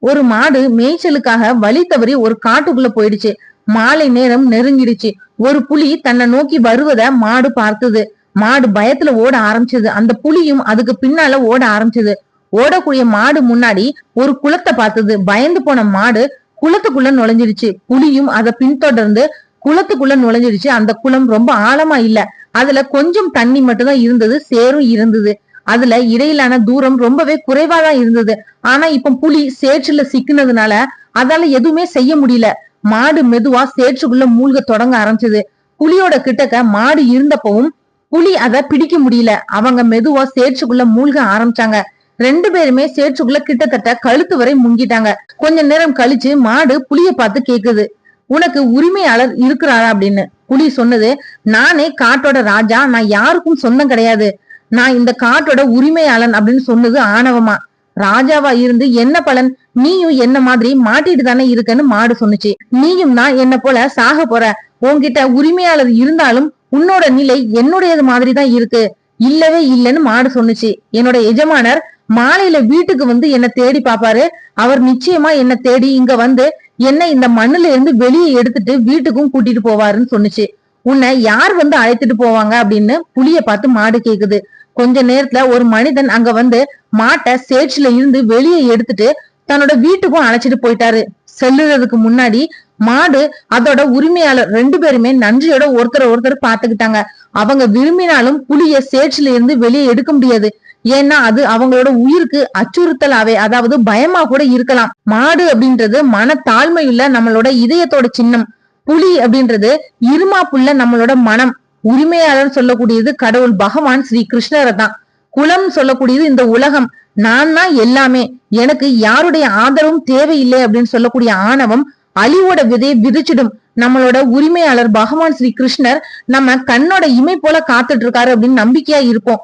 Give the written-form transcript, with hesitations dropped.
ஒரு மாடு மேய்ச்சலுக்காக வழி தவறி ஒரு காட்டுக்குள்ள போயிடுச்சு. மாலை நேரம் நெருங்கிடுச்சு. ஒரு புலி தன்னை நோக்கி வருவத மாடு பார்த்தது. மாடு பயத்துல ஓட ஆரம்பிச்சது. அந்த புலியும் அதுக்கு பின்னால ஓட ஆரம்பிச்சது. ஓடக்கூடிய மாடு முன்னாடி ஒரு குளத்தை பார்த்தது. பயந்து போன மாடு குளத்துக்குள்ள நுழைஞ்சிருச்சு. புலியும் அதை பின்தொடர்ந்து குளத்துக்குள்ள நுழைஞ்சிருச்சு. அந்த குளம் ரொம்ப ஆழமா இல்ல. அதுல கொஞ்சம் தண்ணி மட்டும்தான் இருந்தது. சேரும் இருந்தது. அதுல இடையிலான தூரம் ரொம்பவே குறைவாதான் இருந்தது. ஆனா இப்ப புலி சேற்றுல சிக்கினதுனால அதால எதுவுமே செய்ய முடியல. மாடு மெதுவா சேற்றுக்குள்ள மூழ்க தொடங்க ஆரம்பிச்சது. புலியோட கிட்டக்க மாடு இருந்தப்பவும் புலி அதை பிடிக்க முடியல. அவங்க மெதுவா சேற்றுக்குள்ள மூழ்க ஆரம்பிச்சாங்க. ரெண்டு பேருமே சேற்றுக்குள்ள கிட்டத்தட்ட கழுத்து வரை முங்கிட்டாங்க. கொஞ்ச நேரம் கழிச்சு மாடு புலிய பார்த்து கேக்குது, உனக்கு உரிமையாளர் இருக்கிறாரா அப்படின்னு. புலி சொன்னது, நானே காட்டோட ராஜா, நான் யாருக்கும் சொந்தம் கிடையாது, நான் இந்த காட்டோட உரிமையாளன் அப்படின்னு சொன்னது ஆணவமா. ராஜாவா இருந்து என்ன பலன், நீயும் என்ன மாதிரி மாட்டிட்டு தானே இருக்கன்னு மாடு சொன்னுச்சு. நீயும் தான் என்ன போல சாக போற, உன்கிட்ட உரிமையாளர் இருந்தாலும் உன்னோட நிலை என்னுடையது மாதிரி தான் இருக்கு. இல்லவே இல்லைன்னு மாடு சொன்னுச்சு. என்னோட எஜமானர் மாலையில வீட்டுக்கு வந்து என்ன தேடி பாப்பாரு. அவர் நிச்சயமா என்ன தேடி இங்க வந்து என்ன இந்த மண்ணுல இருந்து வெளியே எடுத்துட்டு வீட்டுக்கும் கூட்டிட்டு போவாருன்னு சொன்னுச்சு. உன்னை யார் வந்து அழைத்துட்டு போவாங்க அப்படின்னு புலிய பார்த்து மாடு கேக்குது. கொஞ்ச நேரத்துல ஒரு மனிதன் அங்க வந்து மாட்டை சேற்றுல இருந்து வெளியே எடுத்துட்டு தன்னோட வீட்டுக்கும் அழைச்சிட்டு போயிட்டாரு. செல்லுறதுக்கு முன்னாடி மாடு அதோட உரிமையாளர் ரெண்டு பேருமே நன்றியோட ஒருத்தர் பாத்துக்கிட்டாங்க. அவங்க விரும்பினாலும் புலிய சேற்றுல இருந்து வெளியே எடுக்க முடியாது. ஏன்னா அது அவங்களோட உயிருக்கு அச்சுறுத்தலாவே, அதாவது பயமா கூட இருக்கலாம். மாடு அப்படின்றது மன தாழ்மையுள்ள நம்மளோட இதயத்தோட சின்னம். புலி அப்படின்றது இருமாப்புள்ள நம்மளோட மனம். உரிமையாளர் சொல்லக்கூடியது கடவுள் பகவான் ஸ்ரீ கிருஷ்ணரை தான். குலம் சொல்லக்கூடியது இந்த உலகம். நான் தான் எல்லாமே, எனக்கு யாருடைய ஆதரவும் தேவையில்லை அப்படின்னு சொல்லக்கூடிய ஆணவம் அழிவோட விதையை விதிச்சிடும். நம்மளோட உரிமையாளர் பகவான் ஸ்ரீ கிருஷ்ணர் நம்ம கண்ணோட இமை போல காத்துட்டு இருக்காரு அப்படின்னு நம்பிக்கையா இருப்போம்.